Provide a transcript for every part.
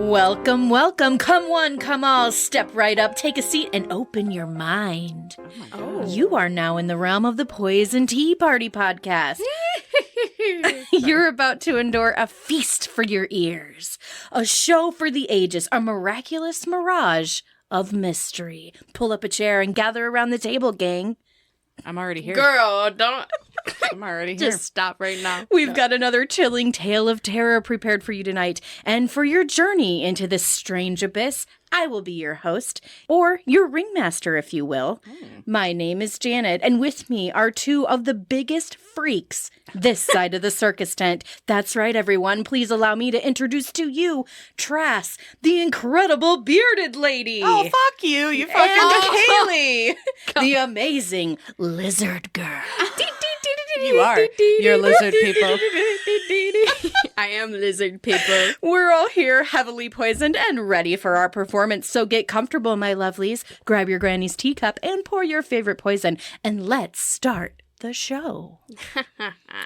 Welcome, welcome. Come one, come all. Step right up, take a seat, and open your mind. Oh my God. You are now in the realm of the Poison Tea Party podcast. You're about to endure a feast for your ears, a show for the ages, a miraculous mirage of mystery. Pull up a chair and gather around the table, gang. I'm already here. Girl, don't. I'm already here. Just stop right now. We've got another chilling tale of terror prepared for you tonight. And for your journey into this strange abyss, I will be your host, or your ringmaster, if you will. My name is Janet, and with me are two of the biggest freaks this side of the circus tent. That's right, everyone. Please allow me to introduce to you Trass, the incredible bearded lady. Oh, fuck you. You fucking And Kaylee. Kaylee, the amazing lizard girl. You are. You're lizard people. I am lizard people. We're all here heavily poisoned and ready for our performance. So get comfortable, my lovelies. Grab your granny's teacup and pour your favorite poison. And let's start the show.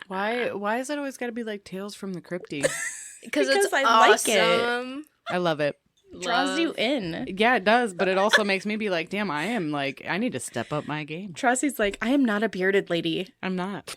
Why is it always got to be like Tales from the Crypty? Because it's I like it. awesome. I love it. Draws you in. Yeah, it does. But it also makes me be like, damn, I need to step up my game. Tracy's like, I am not a bearded lady. I'm not.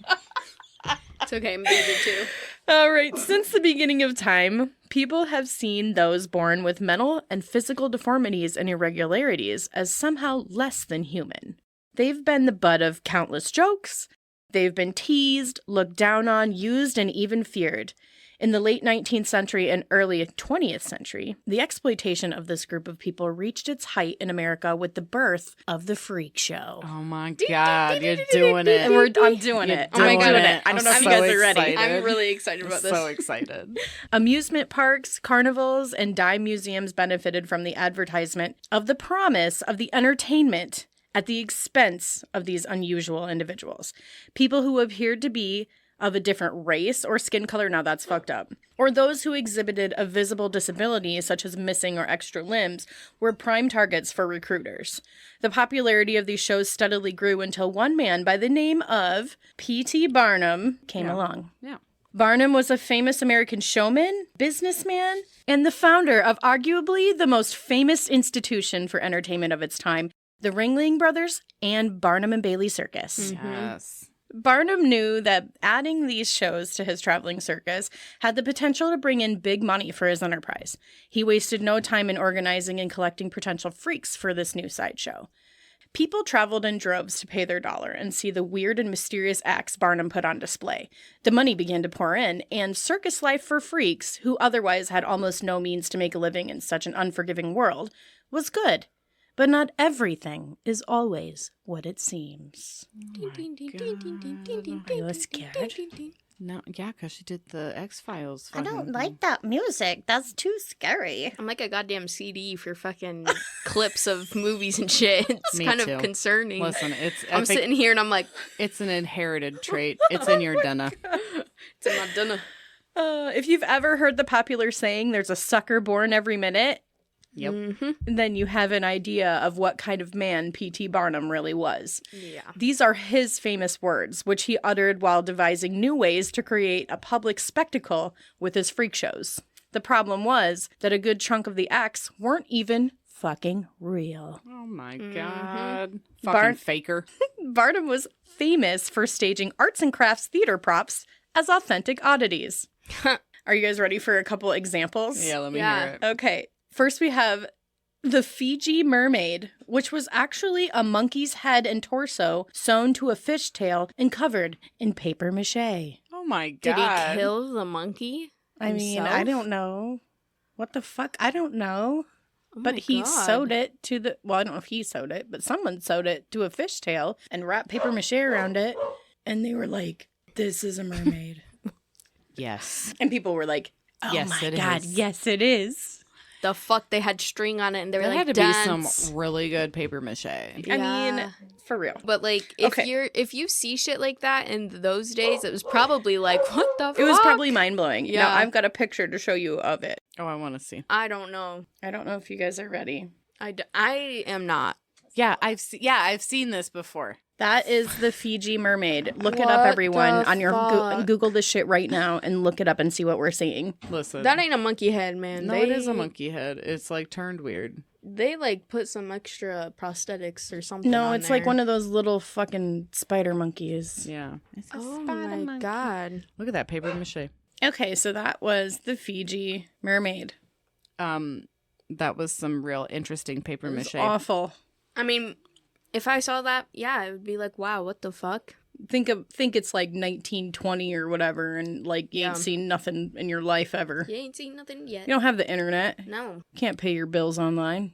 It's okay, I'm bearded too. All right, since the beginning of time, people have seen those born with mental and physical deformities and irregularities as somehow less than human. They've been the butt of countless jokes. They've been teased, looked down on, used, and even feared. In the late 19th century and early 20th century, the exploitation of this group of people reached its height in America with the birth of the freak show. Oh my God, you're doing it. And I'm doing You're it. Oh my I'm God. doing it. I don't know if you guys are ready. excited. I'm really excited about this. So excited. Amusement parks, carnivals, and dime museums benefited from the advertisement of the promise of the entertainment at the expense of these unusual individuals. People who appeared to be of a different race or skin color, now that's fucked up, or those who exhibited a visible disability, such as missing or extra limbs, were prime targets for recruiters. The popularity of these shows steadily grew until one man by the name of P.T. Barnum came along. Yeah. Barnum was a famous American showman, businessman, and the founder of arguably the most famous institution for entertainment of its time, the Ringling Brothers and Barnum and Bailey Circus. Yes. Barnum knew that adding these shows to his traveling circus had the potential to bring in big money for his enterprise. He wasted no time in organizing and collecting potential freaks for this new sideshow. People traveled in droves to pay their dollar and see the weird and mysterious acts Barnum put on display. The money began to pour in, and circus life for freaks, who otherwise had almost no means to make a living in such an unforgiving world, was good. But not everything is always what it seems. Are you scared? No, yeah, because she did the X-Files. I don't like that music. That's too scary. I'm like a goddamn CD for fucking clips of movies and shit. It's Me kind too. of concerning. Listen, I'm sitting here and I'm like, it's an inherited trait. It's in your DNA. it's in my dinner. If you've ever heard the popular saying, there's a sucker born every minute, Yep. Mm-hmm. then you have an idea of what kind of man P.T. Barnum really was. Yeah. These are his famous words, which he uttered while devising new ways to create a public spectacle with his freak shows. The problem was that a good chunk of the acts weren't even fucking real. Oh my God. Fucking Bar- faker. Barnum was famous for staging arts and crafts theater props as authentic oddities. Are you guys ready for a couple examples? Yeah, let me Yeah. hear it. Okay. First, we have the Fiji mermaid, which was actually a monkey's head and torso sewn to a fishtail and covered in paper mache. Oh my God. Did he kill the monkey? I mean, himself? I don't know. What the fuck? I don't know. Oh But my he God. sewed it to the, well, I don't know if he sewed it, but someone sewed it to a fishtail and wrapped paper mache around it. And they were like, this is a mermaid. Yes. And people were like, oh Yes, my it God, is. yes, it is. The fuck? They had string on it and they were There like, had to dance. be some really good paper mache. I Yeah. mean, for real. But like, if Okay. if you see shit like that in those days, it was probably like, what the fuck? It was probably mind-blowing. Yeah. Now, I've got a picture to show you of it. Oh, I want to see. I don't know. I don't know if you guys are ready. I am not. Yeah, I've seen this before. That is the Fiji mermaid. Look it up, What everyone. the On your fuck? Google this shit right now and look it up and see what we're seeing. Listen. That ain't a monkey head, man. No, it is a monkey head. It's like turned weird. They like put some extra prosthetics or something. No, on it's like there. one of those little fucking spider monkeys. Yeah. It's a Oh spider my monkey. god. Look at that paper mache. Okay, so that was the Fiji mermaid. That was some real interesting paper It was mache. awful. I mean, if I saw that, yeah, it would be like, wow, what the fuck? Think it's like 1920 or whatever, and like you ain't seen nothing in your life ever. You ain't seen nothing yet. You don't have the internet. No. Can't pay your bills online.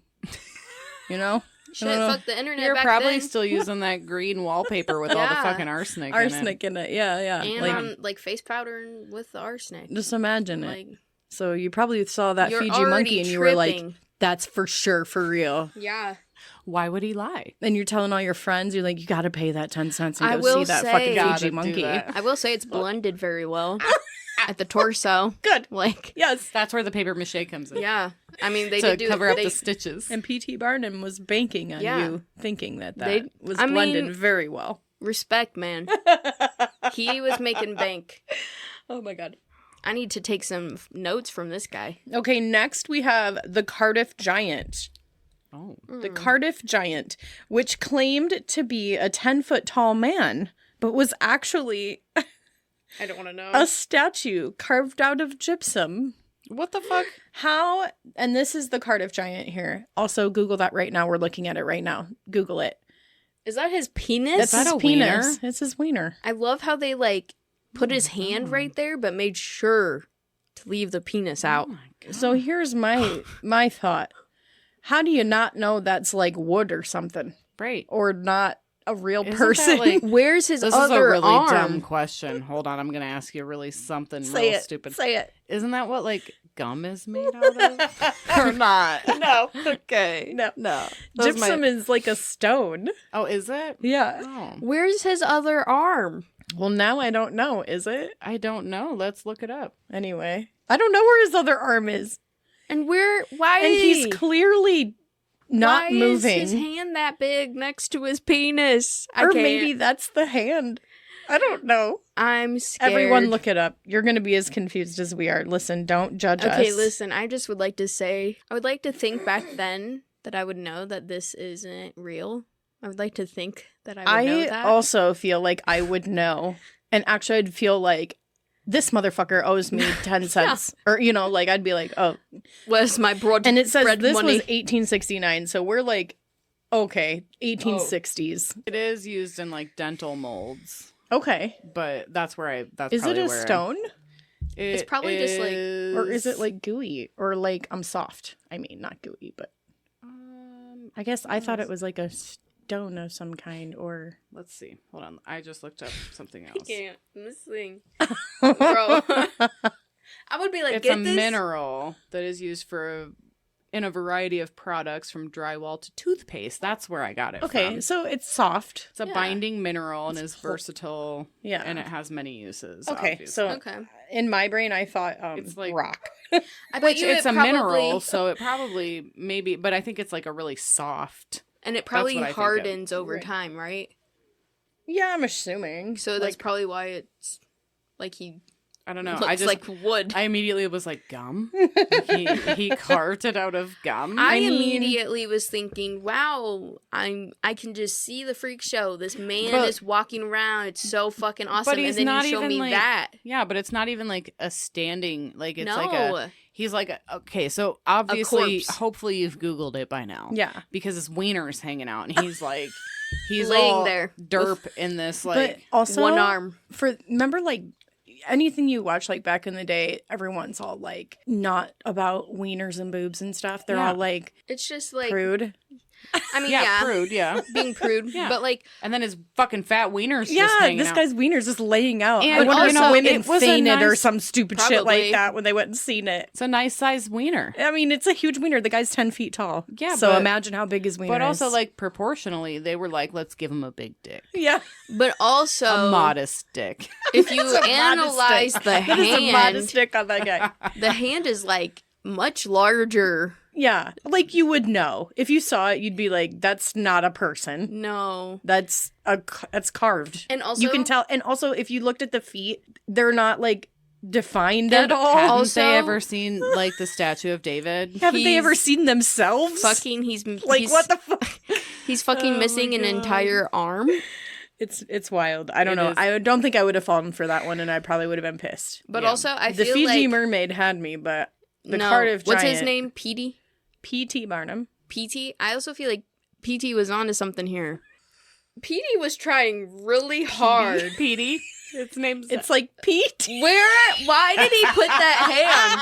You know? Shit, know. fuck the internet You're back probably then. still using that green wallpaper with all the Yeah. fucking arsenic, Arsenic in it. Yeah. And Like, on, like face powder and with the arsenic. just imagine it. Like, So you probably saw that you're Fiji already monkey and you were like, tripping. that's for sure for real. Yeah. Why would he lie? And you're telling all your friends, you're like, you got to pay that 10 cents and I go will see that say- fucking Gotta Fiji do monkey. that. I will say it's blended very well at the torso. Good. Like, Yes. That's where the paper mache comes in. yeah. I mean, they to did do cover up they, the stitches. And P.T. Barnum was banking on Yeah. you thinking that They- was I blended mean- very well. respect, man. He was making bank. Oh my God. I need to take some notes from this guy. Okay, next we have the Cardiff Giant. Oh. The Cardiff Giant, which claimed to be a 10-foot tall man, but was actually I don't want to know. a statue carved out of gypsum. What the fuck? How, and this is the Cardiff Giant here. Also, Google that right now. We're looking at it right now. Google it. Is that his penis? That's that his a penis. wiener? It's his wiener. I love how they like put his hand right there, but made sure to leave the penis out. Oh my God. So here's my thought. How do you not know that's like wood or something? Right. Or not a real Isn't that, person? like- Where's his This is a other really arm? dumb question. Hold on, I'm gonna ask you really something Say real it. stupid. Say it. Isn't that what like gum is made out of? Or not? No. Okay. No. No. Those Gypsum is like a stone. Oh, is it? Yeah. Oh, Where's his other arm? Well, now I don't know. Is it? I don't know. Let's look it up. Anyway. I don't know where his other arm is. And why? And he's clearly not why moving. is his hand that big next to his penis? I Or can't. maybe that's the hand. I don't know. I'm scared. Everyone look it up. You're going to be as confused as we are. Listen, don't judge us. Okay, listen. I just would like to say, I would like to think back then that I would know that this isn't real. I would like to think that I would know that. also feel like I would know. And actually, I'd feel like this motherfucker owes me 10 cents. Or, you know, like I'd be like, oh. Was my broad And it says bread this money. was 1869. So we're like, okay, 1860s. It is used in like dental molds, Okay. but that's where that's Is it probably a where stone? It's probably just, like- Or is it like gooey? Or like I'm soft? I mean, not gooey, but I guess I thought it was like a stone of some kind or. Let's see. Hold on. I just looked up something I else. can't. This thing. Bro. I would be like, It's get a this. mineral that is used in a variety of products from drywall to toothpaste. That's where I got it Okay, from. so it's soft. It's a Yeah. binding mineral and is versatile. Yeah. And it has many uses. Okay, obviously. so Okay. in my brain, I thought It's like- rock. I bet Which you it's it a probably, mineral, so it probably maybe, but I think it's like a really soft. and it probably what I think of. hardens over Right. time, right? Yeah, I'm assuming. So that's probably why it's like he I don't know. looks I just like wood. I immediately was like gum. Like, he carved it out of gum. I mean- immediately was thinking, "Wow, I can just see the freak show. This man But- is walking around. It's so fucking awesome." he's And then not you show even, me like- that. Yeah, but it's not even like a standing. Like it's No, like he's like okay. So obviously, corpse. hopefully you've Googled it by now. Yeah. because his wiener's hanging out, and he's like, he's Laying all there derp in this But like. also, one arm. remember like anything you watch like back in the day, everyone's all like not about wieners and boobs and stuff. They're Yeah. all like It's just like prude. I mean, yeah, yeah, prude, yeah. being prude, Yeah. but like And then his fucking fat wiener's Yeah, just hanging this out. guy's wiener's just laying out. And I wonder also, if women it was a fainted or nice- some stupid shit Probably. like that when they went and seen it. It's a nice sized wiener. I mean, it's a huge wiener. The guy's 10 feet tall. Yeah, So but- imagine how big his wiener But also, is. like, proportionally, they were like, let's give him a big dick. yeah. but also A modest dick. if you It's a modest analyze dick. the That is a modest hand, stick on that guy. the hand is like much larger Yeah. Like, you would know. If you saw it, you'd be like, that's not a person. No. That's carved. And also, You can tell. And also, if you looked at the feet, they're not, like, defined at all. Haven't Also- they ever seen, like, the statue of David? Haven't they he's ever seen themselves? fucking, Like, what the fuck? He's fucking Oh missing my an God. entire arm. It's wild. I don't It know. is. I don't think I would have fallen for that one, and I probably would have been pissed. But Yeah. also, I The feel Fiji like mermaid had me, but the no. Cardiff What's his giant- name? Petey. P.T. Barnum. PT. I also feel like PT was onto something here. PT was trying really hard. Petey. Its name's It's like Pete. Why did he put that hand?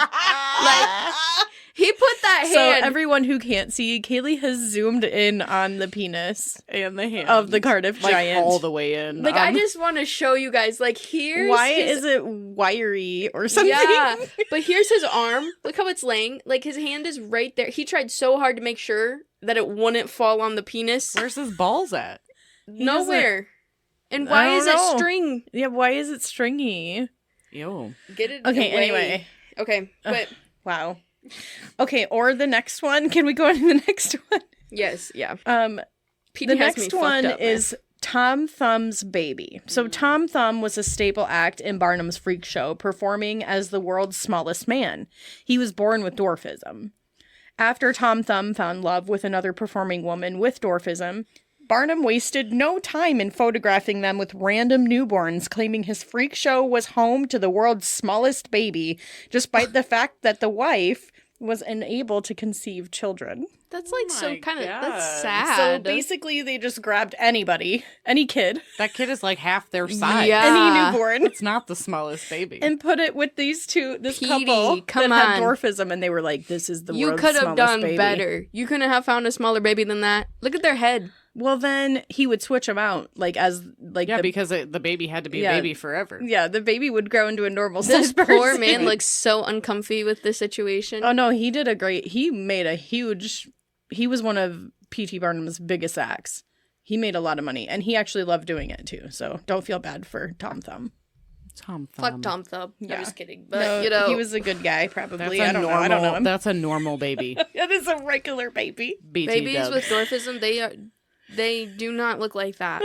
Like, he put that So hand. everyone who can't see, Kaylee has zoomed in on the penis and the hand of the Cardiff like giant. all the way in. like, I just want to show you guys. Like, here's Why his- is it wiry or something? Yeah, but here's his arm. Look how it's laying. Like, his hand is right there. He tried so hard to make sure that it wouldn't fall on the penis. Where's his balls at? Nowhere. And I why don't is know. it string? Yeah, why is it stringy? Yo. Get it Okay, away. anyway. Okay, but Wow. Okay, or the next one. Can we go on to the next one? yes, yeah. The Petey has me next fucked one up, man. is Tom Thumb's Baby. So Tom Thumb was a staple act in Barnum's freak show, performing as the world's smallest man. He was born with dwarfism. After Tom Thumb found love with another performing woman with dwarfism, Barnum wasted no time in photographing them with random newborns, claiming his freak show was home to the world's smallest baby, despite the fact that the wife was unable to conceive children. That's like so my kind of God. that's So sad. basically, they just grabbed anybody, any kid, That kid is like half their size. Yeah. any newborn, It's not the smallest baby. and put it with this Petey, couple come that had on. dwarfism, and they were like, "This is the You world's could have smallest done baby." better. You couldn't have found a smaller baby than that. Look at their head. Well, then he would switch them out, like as like yeah, the, because the baby had to be Yeah. a baby forever. yeah, the baby would grow into a normal This sized poor person. man looks so uncomfy with this situation. Oh no, he did a great. He made a huge. He was one of P.T. Barnum's biggest acts. He made a lot of money, and he actually loved doing it too. So don't feel bad for Tom Thumb. Tom Thumb. Fuck Tom Thumb. Yeah. I'm just kidding. But, No, you know. he was a good guy, That's probably. a I don't normal, know. I don't know him. That's a normal baby. It is a regular baby. BT babies dub. with dwarfism, they do not look like that.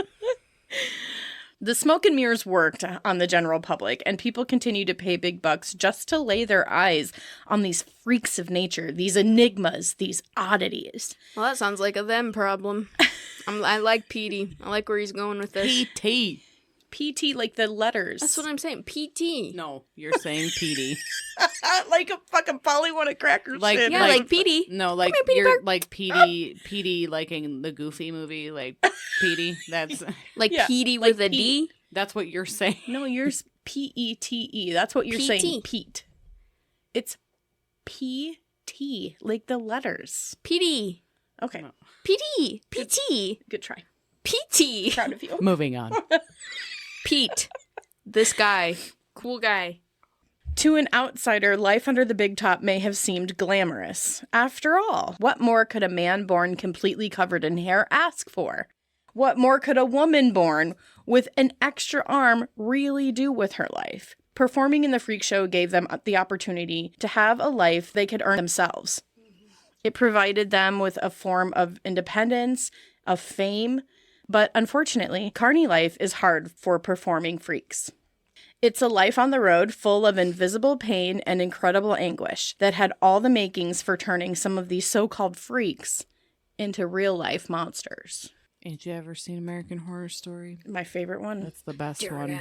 The smoke and mirrors worked on the general public, and people continue to pay big bucks just to lay their eyes on these freaks of nature, these enigmas, these oddities. Well, that sounds like a them problem. I like Petey. I like where he's going with this. PT. PT, like the letters. That's what I'm saying. PT. No, you're saying PD. Like a fucking Polly want a cracker Like- shit. Yeah, like Petey. No, like here, Petey you're Park. like PD, like in the Goofy movie, like PD. Like Yeah, Petey like with a D. That's what you're saying. No, yours P-E-T-E. That's what you're PT. saying, Pete. It's P-T, like the letters. Petey. Okay, No. PT. PT. good try. PT. Proud of you. Moving on. Pete. This guy. Cool guy. To an outsider, life under the big top may have seemed glamorous. After all, what more could a man born completely covered in hair ask for? What more could a woman born with an extra arm really do with her life? Performing in the freak show gave them the opportunity to have a life they could earn themselves. It provided them with a form of independence, of fame, but unfortunately, carny life is hard for performing freaks. It's a life on the road full of invisible pain and incredible anguish that had all the makings for turning some of these so-called freaks into real-life monsters. Did you ever seen American Horror Story? My favorite one. That's the best one.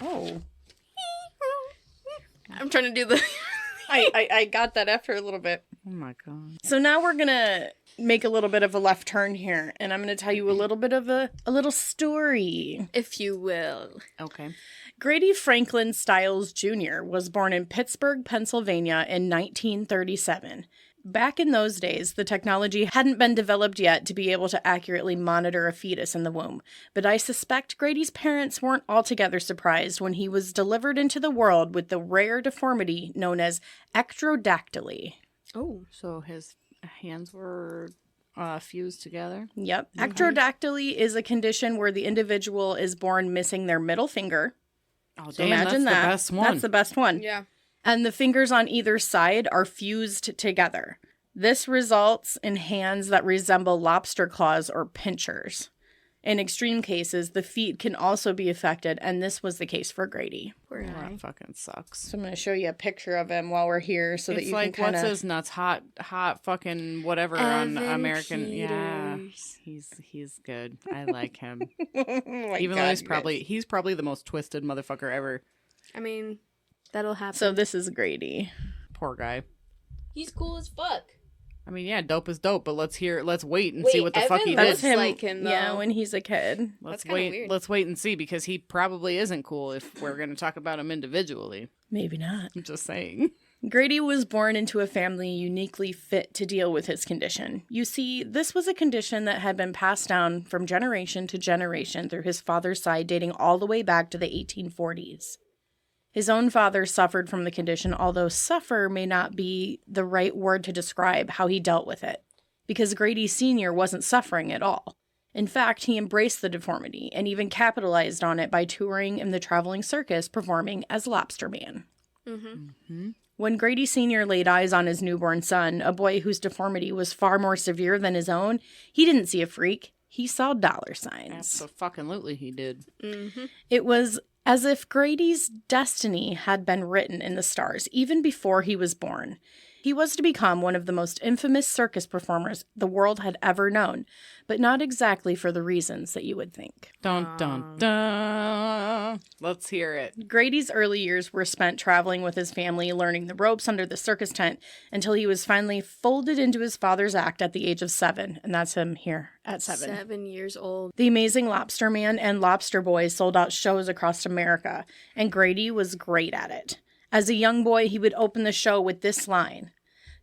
Oh. I'm trying to do the. I got that after a little bit. Oh my god. So now we're going to make a little bit of a left turn here, and I'm going to tell you a little bit of a little story. If you will. Okay. Grady Stiles Jr. was born in Pittsburgh, Pennsylvania in 1937. Back in those days, the technology hadn't been developed yet to be able to accurately monitor a fetus in the womb, but I suspect Grady's parents weren't altogether surprised when he was delivered into the world with the rare deformity known as ectrodactyly. Oh. So his hands were fused together. Yep. Ectrodactyly is a condition where the individual is born missing their middle finger. Oh, So damn, imagine that's that. the best one. That's the best one. Yeah. and the fingers on either side are fused together. This results in hands that resemble lobster claws or pinchers. In extreme cases, the feet can also be affected, and this was the case for Grady. Poor Oh, guy. that fucking sucks. So I'm going to show you a picture of him while we're here so that It's you like, can kind what's of... his nuts? Hot fucking whatever on Evan American. Yeah, Peters. he's good. I like him. Oh my Even God, though guys. he's probably the most twisted motherfucker ever. I mean, that'll happen. So this is Grady. Poor guy. He's cool as fuck. I mean, yeah, dope is dope, but let's wait and Wait, see what the fuck he Evan did. looks like him, though. Yeah, when he's a kid. Let's kinda wait. weird. Let's wait and see, because he probably isn't cool if we're going to talk about him individually. Maybe not. I'm just saying. Grady was born into a family uniquely fit to deal with his condition. You see, this was a condition that had been passed down from generation to generation through his father's side, dating all the way back to the 1840s. His own father suffered from the condition, although suffer may not be the right word to describe how he dealt with it, because Grady Sr. wasn't suffering at all. In fact, he embraced the deformity and even capitalized on it by touring in the traveling circus, performing as Lobster Man. When Grady Sr. laid eyes on his newborn son, a boy whose deformity was far more severe than his own, he didn't see a freak. He saw dollar signs. Absolutely, he did. It was as if Grady's destiny had been written in the stars, even before he was born. He was to become one of the most infamous circus performers the world had ever known, but not exactly for the reasons that you would think. Dun, dun, dun. Let's hear it. Grady's early years were spent traveling with his family, learning the ropes under the circus tent, until he was finally folded into his father's act at the age of 7, and that's him here at 7. 7 years old. The Amazing Lobster Man and Lobster Boy sold out shows across America, and Grady was great at it. As a young boy, he would open the show with this line: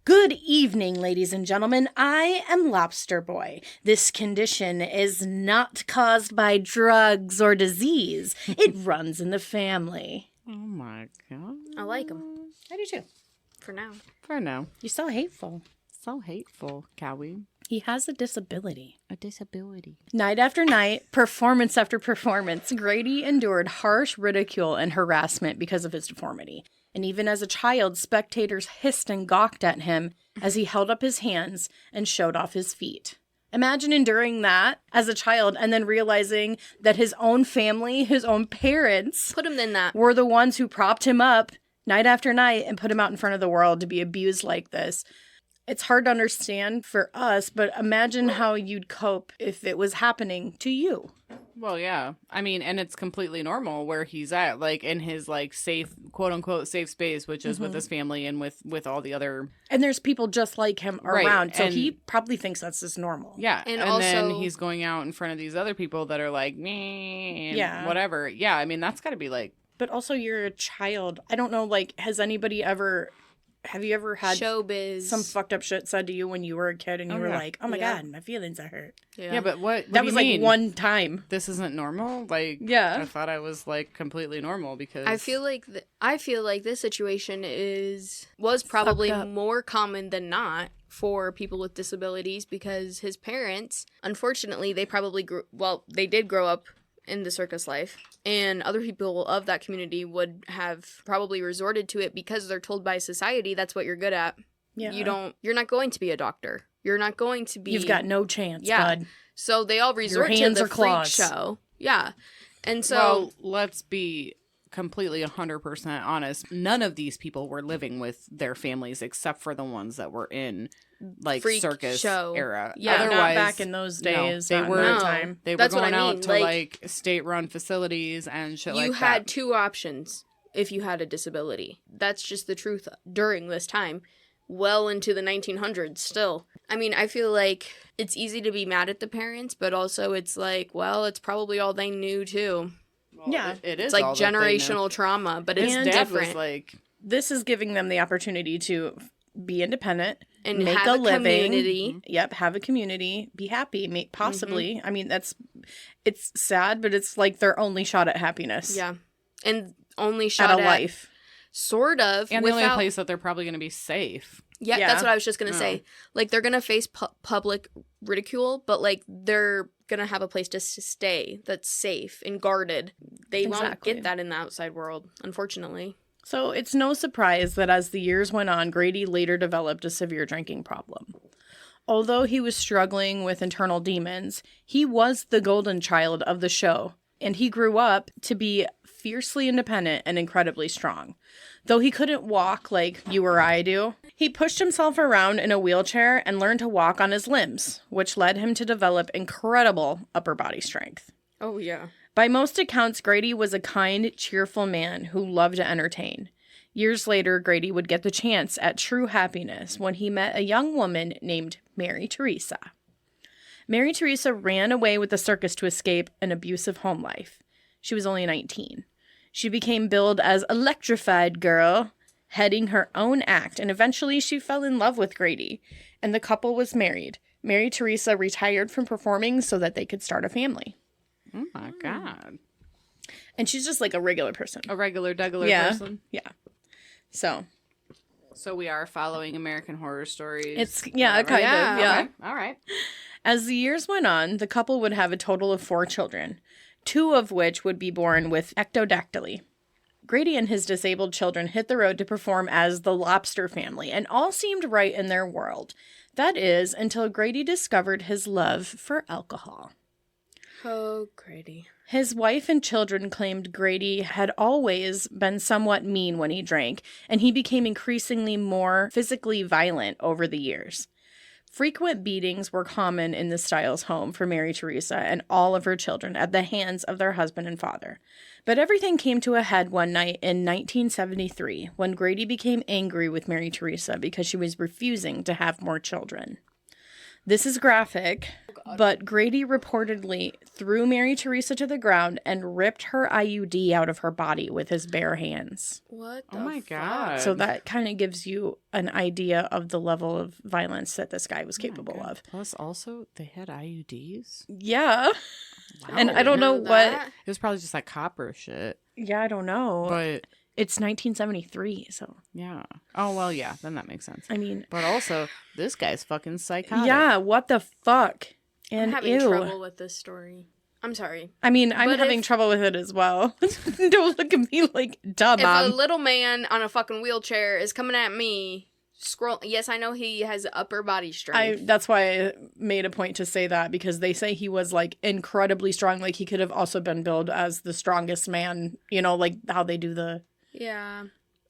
"Good evening, ladies and gentlemen. I am Lobster Boy. This condition is not caused by drugs or disease. It runs in the family." Oh my god. I like him. I do too. For now. For now. You're so hateful. So hateful, Cowie. He has a disability. A disability. Night after night, performance after performance, Grady endured harsh ridicule and harassment because of his deformity. And even as a child, spectators hissed and gawked at him as he held up his hands and showed off his feet. Imagine enduring that as a child and then realizing that his own family, his own parents, Put him in that. were the ones who propped him up night after night and put him out in front of the world to be abused like this. It's hard to understand for us, but imagine how you'd cope if it was happening to you. Well, yeah. I mean, and it's completely normal where he's at, like, in his, like, safe, quote-unquote, safe space, which is with his family and with all the other... And there's people just like him Right, around, so and- he probably thinks that's just normal. Yeah, And and then also- he's going out in front of these other people that are like, meh, and Yeah. whatever. Yeah, I mean, that's got to be, like... But also, you're a child. I don't know, like, have you ever had Showbiz. some fucked up shit said to you when you were a kid and you Oh, were yeah. like, oh my Yeah. God, my feelings are hurt? Yeah, but what That do was you like mean? one time. This isn't normal? Like, Yeah. I thought I was, like, completely normal because... I feel like this situation was probably Fucked up. more common than not for people with disabilities, because his parents, unfortunately, they probably they did grow up in the circus life, and other people of that community would have probably resorted to it because they're told by society that's what you're good at. Yeah. You're not going to be a doctor. You're not going to be. You've got no chance, Yeah. bud. So they all resort to hands the are freak claws. show. Yeah. And so Well, let's be completely 100% honest. None of these people were living with their families except for the ones that were in, like, Freak circus show. era. Yeah. Not Otherwise, back in those days. they not in were that No. time. They were That's what going I out mean, to like- like state-run facilities and shit like you that. had two options if you had a disability. That's just the truth during this time. Well into the 1900s still. I mean, I feel like it's easy to be mad at the parents, but also it's like, well, it's probably all they knew too. Well, Yeah. it is It's like all that they knew. generational trauma, but it's His dad different. was like, This is giving them the opportunity to be independent, and make have a living. community. Yep, have a community, be happy, possibly. I mean, it's sad, but it's like their only shot at happiness. Yeah. And only At shot a at life. sort of and the only without place that they're probably going to be safe. Yeah, Yeah. that's what I was just gonna Oh. say. Like, they're gonna face public ridicule, but like they're gonna have a place to stay that's safe and guarded. They won't Exactly. get that in the outside world, unfortunately. So it's no surprise that as the years went on, Grady later developed a severe drinking problem. Although he was struggling with internal demons, he was the golden child of the show, and he grew up to be fiercely independent and incredibly strong. Though he couldn't walk like you or I do, he pushed himself around in a wheelchair and learned to walk on his limbs, which led him to develop incredible upper body strength. Oh, yeah. By most accounts, Grady was a kind, cheerful man who loved to entertain. Years later, Grady would get the chance at true happiness when he met a young woman named Mary Teresa. Mary Teresa ran away with the circus to escape an abusive home life. She was only 19. She became billed as Electrified Girl, heading her own act, and eventually she fell in love with Grady, and the couple was married. Mary Teresa retired from performing so that they could start a family. Oh my God. And she's just like a regular person. A regular person. Yeah. So we are following American Horror Stories. it's, kind of, yeah. Okay. All right. As the years went on, the couple would have a total of 4 children, 2 of which would be born with ectodactyly. Grady and his disabled children hit the road to perform as the Lobster family, and all seemed right in their world. That is, until Grady discovered his love for alcohol. Oh, Grady. His wife and children claimed Grady had always been somewhat mean when he drank, and he became increasingly more physically violent over the years. Frequent beatings were common in the Stiles home for Mary Teresa and all of her children at the hands of their husband and father. But everything came to a head one night in 1973 when Grady became angry with Mary Teresa because she was refusing to have more children. This is graphic, but Grady reportedly threw Mary Teresa to the ground and ripped her IUD out of her body with his bare hands. What the Oh my fuck? God. So that kind of gives you an idea of the level of violence that this guy was capable of. Plus, also, they had IUDs. Yeah. Wow. And I don't know what. It was probably just like copper shit. Yeah, I don't know. But It's 1973, so. yeah. Oh, well, yeah. Then that makes sense. I mean. But also, this guy's fucking psychotic. Yeah, what the fuck? I'm And having ew. trouble with this story. I'm sorry. I mean, I'm But having if- trouble with it as well. Don't look at me like, duh, If a Mom. little man on a fucking wheelchair is coming at me, yes, I know he has upper body strength. That's why I made a point to say that, because they say he was like incredibly strong. Like he could have also been billed as the strongest man, you know, like how they do the Yeah.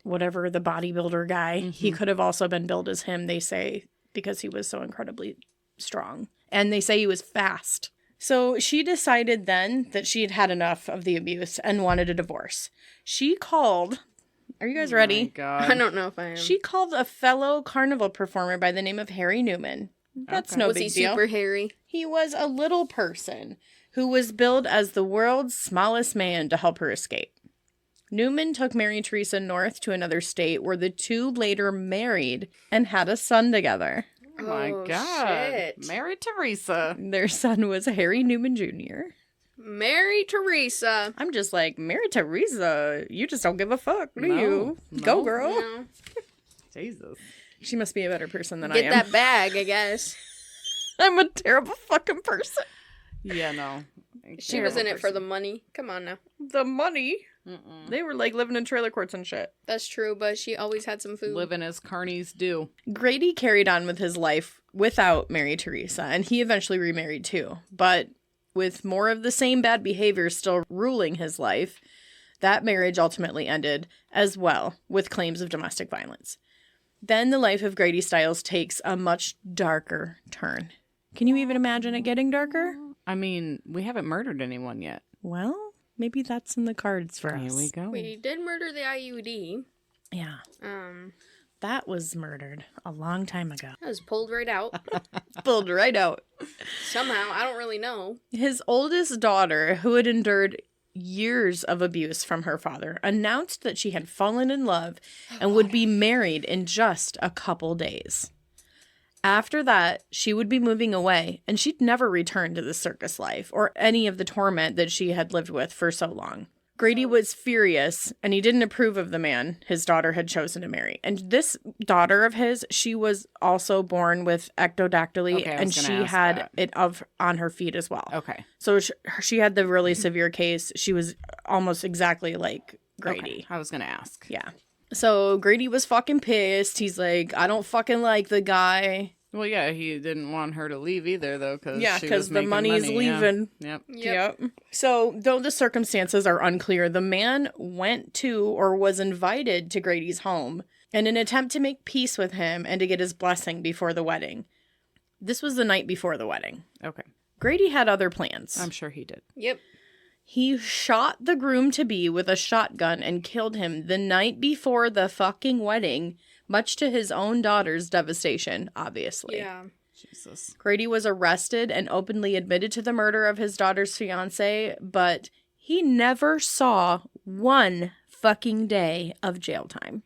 whatever, the bodybuilder guy. He could have also been billed as him, they say, because he was so incredibly strong. And they say he was fast. So she decided then that she had had enough of the abuse and wanted a divorce. She called, are you guys Oh ready? my God. I don't know if I am. She called a fellow carnival performer by the name of Harry Newman. That's Okay. no Was big he deal. super hairy? He was a little person who was billed as the world's smallest man to help her escape. Newman took Mary Teresa north to another state where the two later married and had a son together. Oh my Oh, God. shit. Mary Teresa. Their son was Harry Newman Jr. Mary Teresa. I'm just like, Mary Teresa, you just don't give a fuck, do No, you? no. Go, girl. You know, Jesus. She must be a better person than I get am. that bag, I guess. I'm a terrible fucking person. Yeah, no. She was in it for the money. Come on now. The money. Mm-mm. They were like living in trailer courts and shit. That's true, but she always had some food. Living as carnies do. Grady carried on with his life without Mary Teresa, and he eventually remarried too. But with more of the same bad behavior still ruling his life, that marriage ultimately ended as well, with claims of domestic violence. Then the life of Grady Stiles takes a much darker turn. Can you even imagine it getting darker? I mean, we haven't murdered anyone yet. Well, maybe that's in the cards for us. Here we go. We did murder the IUD. Yeah, Um, that was murdered a long time ago. that was pulled right out. Pulled right out. Somehow, I don't really know. His oldest daughter, who had endured years of abuse from her father, announced that she had fallen in love and would be married in just a couple days. After that, she would be moving away, and she'd never return to the circus life or any of the torment that she had lived with for so long. Grady was furious, and he didn't approve of the man his daughter had chosen to marry. And this daughter of his, she was also born with ectodactyly, Okay, I was and gonna she ask had that. it on her feet as well. Okay. So she had the really severe case. She was almost exactly like Grady. Okay, I was gonna ask. Yeah. So Grady was fucking pissed. He's like, I don't fucking like the guy. Well, yeah, he didn't want her to leave either, though, because the money's leaving. Yeah. Yep. So, though the circumstances are unclear, the man went to or was invited to Grady's home in an attempt to make peace with him and to get his blessing before the wedding. This was the night before the wedding. Okay. Grady had other plans. I'm sure he did. Yep. He shot the groom-to-be with a shotgun and killed him the night before the fucking wedding, much to his own daughter's devastation, obviously. Yeah. Jesus. Grady was arrested and openly admitted to the murder of his daughter's fiancé, but he never saw one fucking day of jail time.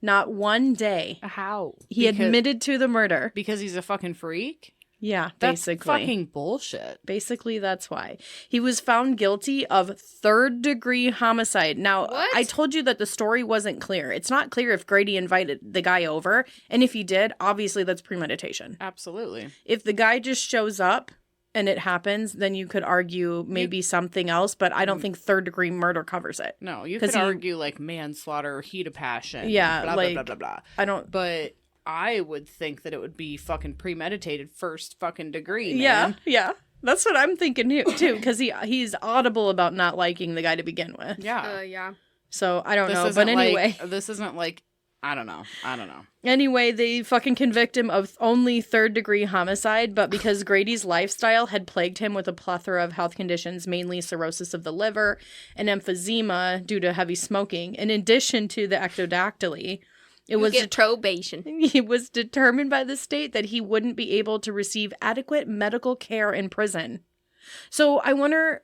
Not one day. How? He admitted to the murder. Because he's a fucking freak? Yeah, That's basically. fucking bullshit. Basically, that's why. He was found guilty of third-degree homicide. Now, What? I told you that the story wasn't clear. It's not clear if Grady invited the guy over, and if he did, obviously that's premeditation. Absolutely. If the guy just shows up and it happens, then you could argue maybe something else, but I don't think third-degree murder covers it. No, you 'Cause could he- argue like manslaughter, heat of passion. Yeah, blah, like- blah, blah, blah, blah. I don't... But I would think that it would be fucking premeditated first fucking degree, man. Yeah. That's what I'm thinking too, because he's audible about not liking the guy to begin with. Yeah. Yeah. So I don't This know, isn't but anyway. this isn't like, I don't know. Anyway, they fucking convict him of only third-degree homicide, but because Grady's lifestyle had plagued him with a plethora of health conditions, mainly cirrhosis of the liver and emphysema due to heavy smoking, in addition to the ectrodactyly, it was probation. it was determined by the state that he wouldn't be able to receive adequate medical care in prison. So I wonder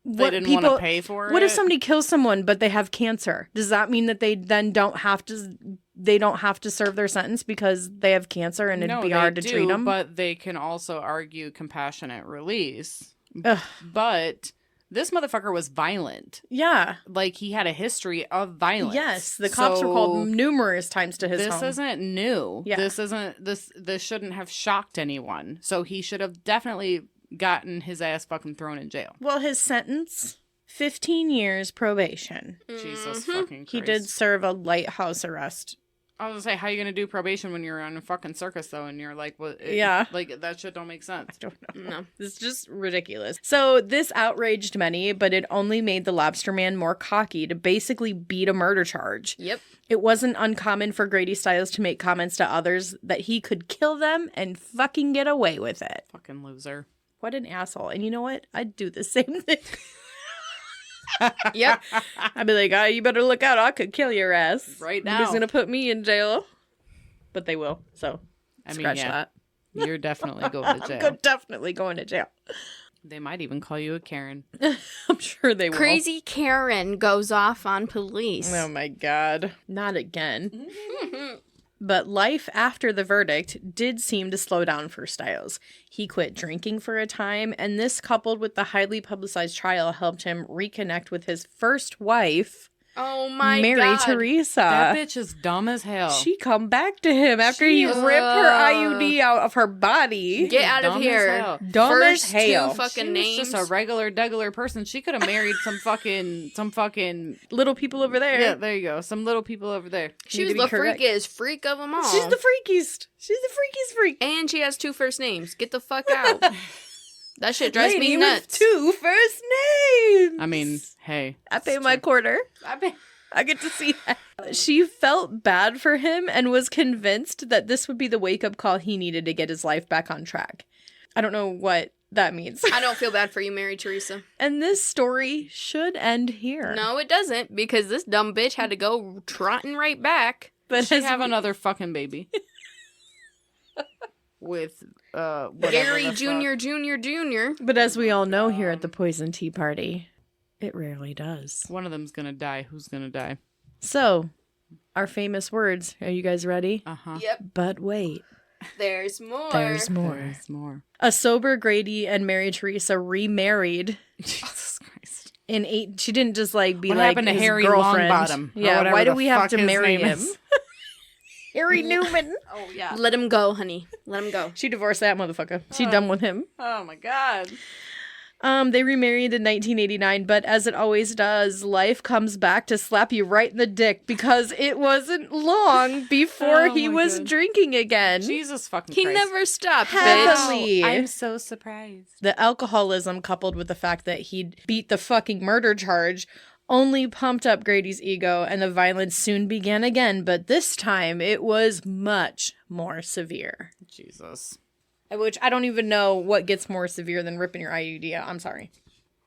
They what didn't people want to pay for it. What if somebody kills someone but they have cancer? Does that mean that they then don't have to serve their sentence because they have cancer and it'd be hard to treat them? But they can also argue compassionate release. Ugh. But this motherfucker was violent. Yeah. Like, he had a history of violence. Yes, the cops were called numerous times to his This home. isn't new. Yeah. This shouldn't have shocked anyone. So he should have definitely gotten his ass fucking thrown in jail. Well, his sentence, 15 years probation. Jesus fucking Christ. He did serve a lighthouse arrest. I was gonna say, how you gonna do probation when you're on a fucking circus though, and you're like, what? Yeah. Like, that shit don't make sense. I don't know. No. It's just ridiculous. So this outraged many, but it only made the Lobster Man more cocky to basically beat a murder charge. Yep. It wasn't uncommon for Grady Stiles to make comments to others that he could kill them and fucking get away with it. Fucking loser. What an asshole. And you know what? I'd do the same thing. Yep. I'd be like, oh, you better look out. I could kill your ass. Right Nobody's now. going to put me in jail. But they will. So scratch that. You're definitely going to jail. Definitely going to jail. They might even call you a Karen. I'm sure they will. Crazy Karen goes off on police. Oh my God. Not again. But life after the verdict did seem to slow down for Stiles. He quit drinking for a time, and this, coupled with the highly publicized trial, helped him reconnect with his first wife, Oh my Mary God. Teresa. That bitch is dumb as hell. She come back to him after She he is- ripped her IUD out of her body. Get out of Dumb as here. hell. Dumb First as hell. two fucking She was names. just a regular person. She could have married some fucking. Little people over there. Yeah, there you go. Some little people over there. She Need was to be the correct. freakiest freak of them all. She's the freakiest. She's the freakiest freak. And she has 2 first names. Get the fuck out. That shit drives Lady me with nuts. 2 first names. I mean, hey. I pay my quarter. I get to see that. She felt bad for him and was convinced that this would be the wake-up call he needed to get his life back on track. I don't know what that means. I don't feel bad for you, Mary Teresa. And this story should end here. No, it doesn't, because this dumb bitch had to go trotting right back. But She as have we- another fucking baby. With, whatever Gary the Jr. fuck. Jr. But as we all know here at the Poison Tea Party, it rarely does. One of them's gonna die. Who's gonna die? So, our famous words. Are you guys ready? Uh-huh. Yep. But wait, There's more. there's more. There's more. A sober Grady and Mary Teresa remarried Jesus Christ. in 8. She didn't just like be What like happened to his Harry girlfriend. Longbottom? Or Yeah, whatever why do the we have fuck to his marry name him? is. Harry Newman. Oh, yeah. Let him go, honey. Let him go. She divorced that motherfucker. She done with him. Oh, my God. They remarried in 1989, but as it always does, life comes back to slap you right in the dick because it wasn't long before he my was God. drinking again. Jesus fucking He Christ. never stopped, bitch. Heavily. I'm so surprised. The alcoholism, coupled with the fact that he'd beat the fucking murder charge, only pumped up Grady's ego, and the violence soon began again, but this time it was much more severe. Jesus. Which I don't even know what gets more severe than ripping your IUD out. I'm sorry.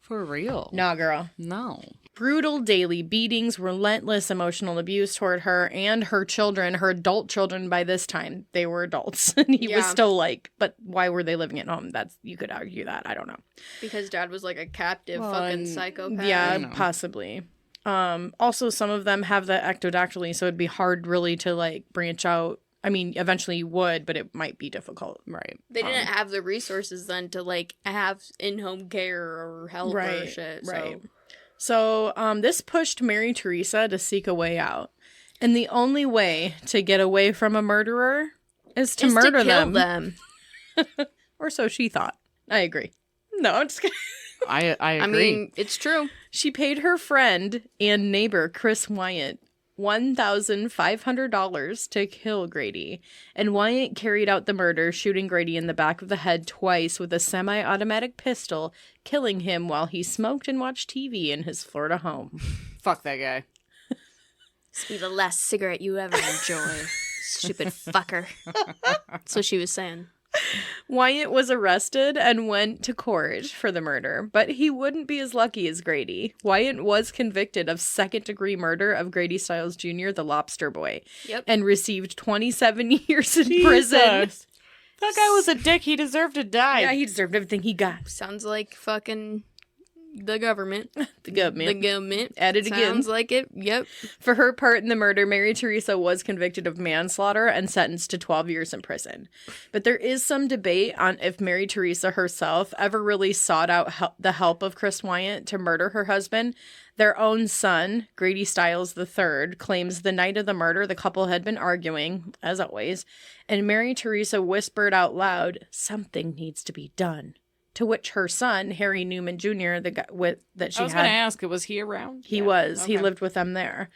For real? Nah, girl. No. Brutal daily beatings, relentless emotional abuse toward her and her children, her adult children by this time. They were adults. And he was Yeah. still like, but why were they living at home? You could argue that. I don't know. Because dad was like a captive fucking psychopath. Yeah, know. possibly. Also, some of them have the ectodactyly, so it'd be hard really to like branch out. I mean, eventually you would, but it might be difficult. Right. They didn't have the resources then to like have in-home care or help or Right, shit. right. So So this pushed Mary Teresa to seek a way out. And the only way to get away from a murderer is to murder kill them. them. Or so she thought. I agree. No, I'm just kidding. I agree. I mean, it's true. She paid her friend and neighbor, Chris Wyatt, $1,500 to kill Grady. And Wyatt carried out the murder, shooting Grady in the back of the head twice with a semi-automatic pistol, killing him while he smoked and watched TV in his Florida home. Fuck that guy. This will be the last cigarette you ever enjoy. Stupid fucker. That's what she was saying. Wyatt was arrested and went to court for the murder, but he wouldn't be as lucky as Grady. Wyatt was convicted of second-degree murder of Grady Stiles Jr., the Lobster Boy, Yep. and received 27 years in prison. That guy was a dick. He deserved to die. Yeah, he deserved everything he got. Sounds like fucking the government. The government. The government. At it again. Sounds like it. Yep. For her part in the murder, Mary Teresa was convicted of manslaughter and sentenced to 12 years in prison. But there is some debate on if Mary Teresa herself ever really sought out the help of Chris Wyatt to murder her husband. Their own son, Grady Stiles III, claims the night of the murder the couple had been arguing, as always, and Mary Teresa whispered out loud, "Something needs to be done." To which her son, Harry Newman Jr., the guy that she I was had, going to ask, was he around? he Yeah. was. He Okay. lived with them there.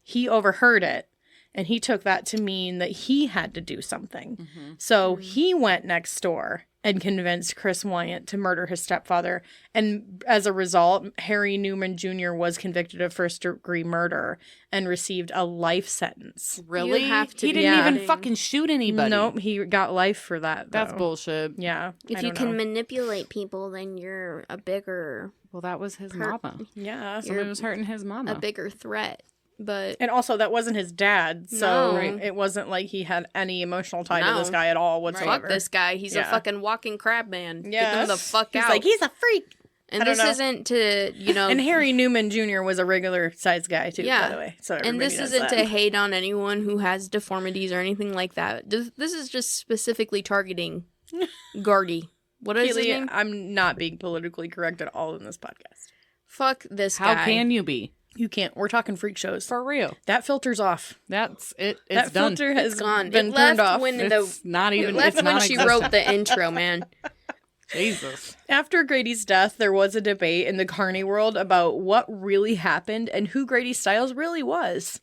He overheard it, and he took that to mean that he had to do something. Mm-hmm. So he went next door and convinced Chris Wyatt to murder his stepfather. And as a result, Harry Newman Jr. was convicted of first-degree murder and received a life sentence. Really? You have to He be didn't even kidding. fucking shoot anybody. Nope, he got life for that, though. That's bullshit. Yeah. I If you don't can know. manipulate people, then you're a bigger. Well, that was his Hurt. mama. Yeah. Somebody was hurting his mama. A bigger threat. But And also, that wasn't his dad, so No. it wasn't like he had any emotional tie to No. this guy at all whatsoever. fuck this guy. He's a Yeah. fucking walking crab man. Get Yes. him the fuck He's out. like, he's a freak. and I don't this know. isn't to, you know. And Harry Newman Jr. was a regular sized guy, too, Yeah. by the way. So And everybody this knows isn't that. to hate on anyone who has deformities or anything like that. This is just specifically targeting Gardy. What is his Haley, name? I'm not being politically correct at all in this podcast. Fuck this How guy. can you be? You can't. We're talking freak shows. For real. That filter's off. That's it. It's That done. filter has It's gone. been It turned left off. when It's not It even. left It's when not she existent. wrote the intro, man. Jesus. After Grady's death, there was a debate in the Carney world about what really happened and who Grady Stiles really was.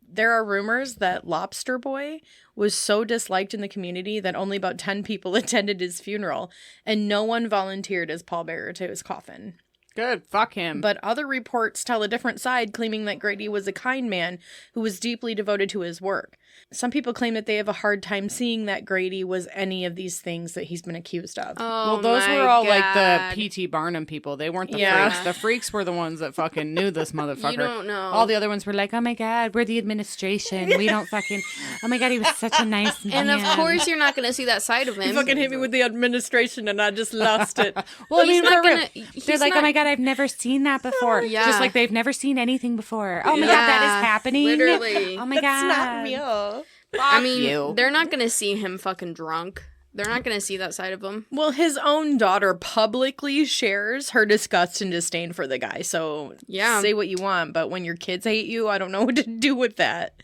There are rumors that Lobster Boy was so disliked in the community that only about 10 people attended his funeral, and no one volunteered as pallbearer to his coffin. Good. Fuck him. But other reports tell a different side, claiming that Grady was a kind man who was deeply devoted to his work. Some people claim that they have a hard time seeing that Grady was any of these things that he's been accused of. Oh, well, those my were all God. like the P.T. Barnum people. They weren't the Yeah. freaks. The freaks were the ones that fucking knew this motherfucker. You don't know. All the other ones were like, oh my God, we're the administration. We don't fucking, oh my God, he was such a nice man. And of course, you're not going to see that side of He him. fucking hit me with the administration and I just lost it. Well, I He's mean, not for real. gonna- They're he's like, oh not- my God, I've never seen that before. Yeah. Just like they've never seen anything before. Oh my God, that Yeah, is happening. literally. Oh my God. It's not real. I mean, you. they're not going to see him fucking drunk. They're not going to see that side of him. Well, his own daughter publicly shares her disgust and disdain for the guy. So Yeah. say what you want, but when your kids hate you, I don't know what to do with that.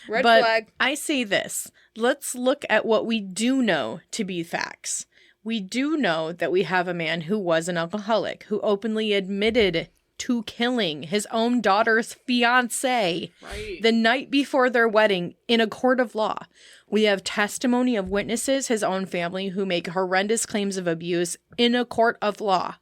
Red But flag. I say this. Let's look at what we do know to be facts. We do know that we have a man who was an alcoholic, who openly admitted to killing his own daughter's fiancé the night before their wedding in a court of law. We have testimony of witnesses, his own family, who make horrendous claims of abuse in a court of law.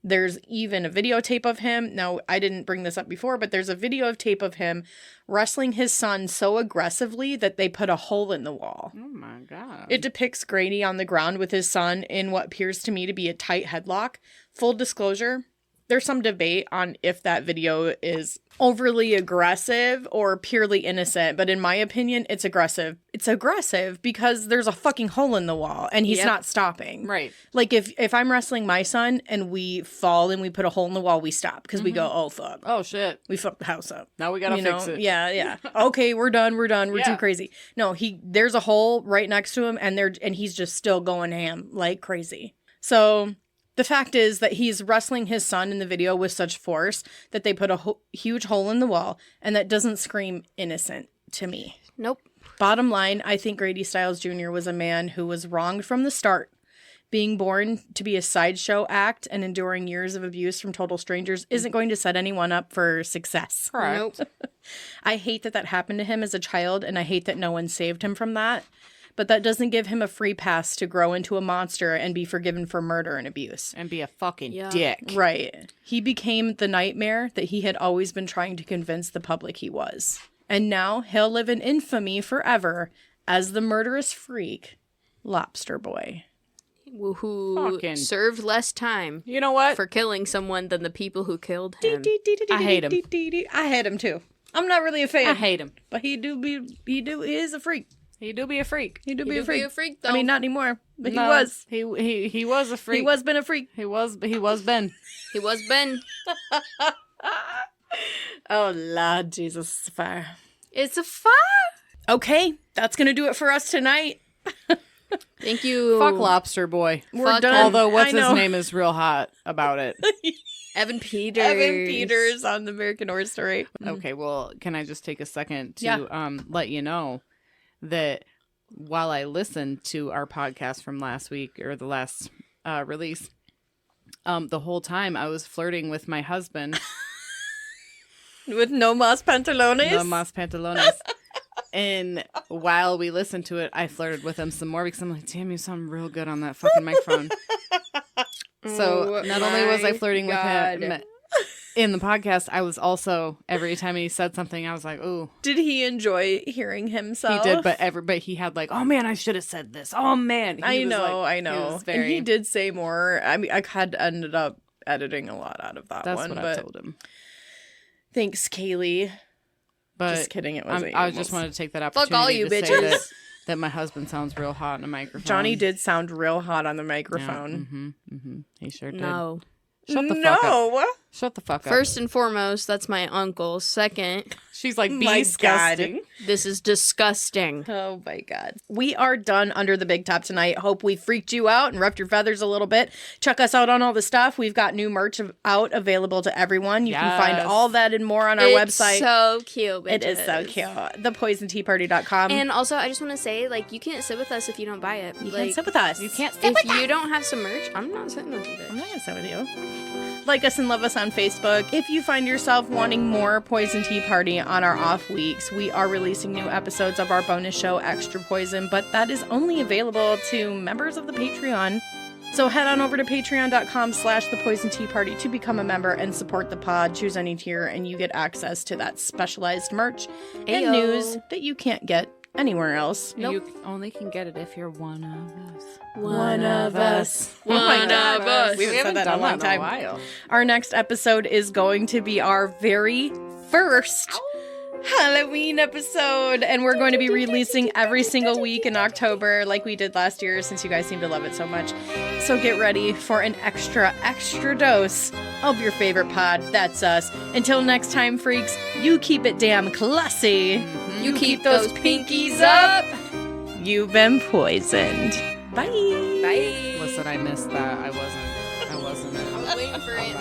There's even a videotape of him. Now, I didn't bring this up before, but there's a videotape of him wrestling his son so aggressively that they put a hole in the wall. Oh my God. It depicts Grady on the ground with his son in what appears to me to be a tight headlock. Full disclosure, there's some debate on if that video is overly aggressive or purely innocent, but in my opinion, it's aggressive. It's aggressive because there's a fucking hole in the wall and he's not stopping. Right. Like if I'm wrestling my son and we fall and we put a hole in the wall, we stop because we go, oh fuck. Oh shit. We fucked the house up. Now we gotta fix it. Yeah. Okay, we're done. We're too crazy. No, there's a hole right next to him and he's just still going ham like crazy. So the fact is that he's wrestling his son in the video with such force that they put a huge hole in the wall, and that doesn't scream innocent to me. Nope. Bottom line, I think Grady Stiles Jr. was a man who was wronged from the start. Being born to be a sideshow act and enduring years of abuse from total strangers isn't going to set anyone up for success. Correct. Nope. I hate that happened to him as a child, and I hate that no one saved him from that. But that doesn't give him a free pass to grow into a monster and be forgiven for murder and abuse. And be a fucking dick. Right. He became the nightmare that he had always been trying to convince the public he was. And now he'll live in infamy forever as the murderous freak, Lobster Boy. Who served less time You know what? for killing someone than the people who killed him. I hate him. I hate him too. I'm not really a fan. I hate him. But he is a freak. He do be a freak. He do Be be a freak. a freak, though. I mean, not anymore, but No, he was. He was a freak. He was been a freak. He was Ben. He was Ben. Oh, Lord Jesus, it's a fire. It's a fire. Okay, that's going to do it for us tonight. Thank you. Fuck Lobster Boy. We're Fuck done. Although what's I know. his name is real hot about it. Evan Peters. Evan Peters on the American Horror Story. Okay, well, can I just take a second to Yeah. let you know that while I listened to our podcast from last week or the last release, the whole time I was flirting with my husband. With no mas pantalones? No mas pantalones. And while we listened to it, I flirted with him some more because I'm like, damn, you sound real good on that fucking microphone. So Oh not only was I flirting God. with him in the podcast, I was also, every time he said something, I was like, ooh. Did he enjoy hearing himself? He did, but he had like, oh man, I should have said this. Oh man. I was know. like- he And was very, he did say more. I mean, I had ended up editing a lot out of that that's one. what but I told him. Thanks, Kaylee. But Just kidding. It wasn't. I you. just wanted to take that Fuck opportunity all you to say bitches. that my husband sounds real hot in a microphone. Johnny did sound real hot on the Yeah, microphone. He sure did. No. Shut the fuck up. No. Shut the fuck up. First and foremost, that's my uncle. Second, she's like, My disgusting. this is disgusting. Oh my God. We are done under the big top tonight. Hope we freaked you out and ruffed your feathers a little bit. Check us out on all the stuff. We've got new merch out available to everyone. You can find Yes. all that and more on our It's website. so cute, bitches. It is so cute. ThePoisonTeaParty.com. And also, I just want to say, like, you can't sit with us if you don't buy it. you like, can sit with us. You can't sit if you don't have some merch, I'm not sitting with you. I'm Bitch. not going to sit with you. Like us and love us on Facebook. If you find yourself wanting more Poison Tea Party on our off weeks, we are releasing new episodes of our bonus show, Extra Poison, but that is only available to members of the Patreon. So head on over to patreon.com/thepoisonteaparty to become a member and support the pod. Choose any tier and you get access to that specialized merch and Ayo. news that you can't get anywhere else. You only can get it if you're one of us. One of us. One Oh my of God. us. We haven't said that in a long time. while. Our next episode is going to be our very first Halloween episode, and we're going to be releasing every single week in October like we did last year since you guys seem to love it so much. So get ready for an extra dose of your favorite pod. That's us. Until next time, freaks, you keep it damn classy. You keep those pinkies up. You've been poisoned. Bye. Bye. Listen, I missed that. I wasn't. I was waiting for it.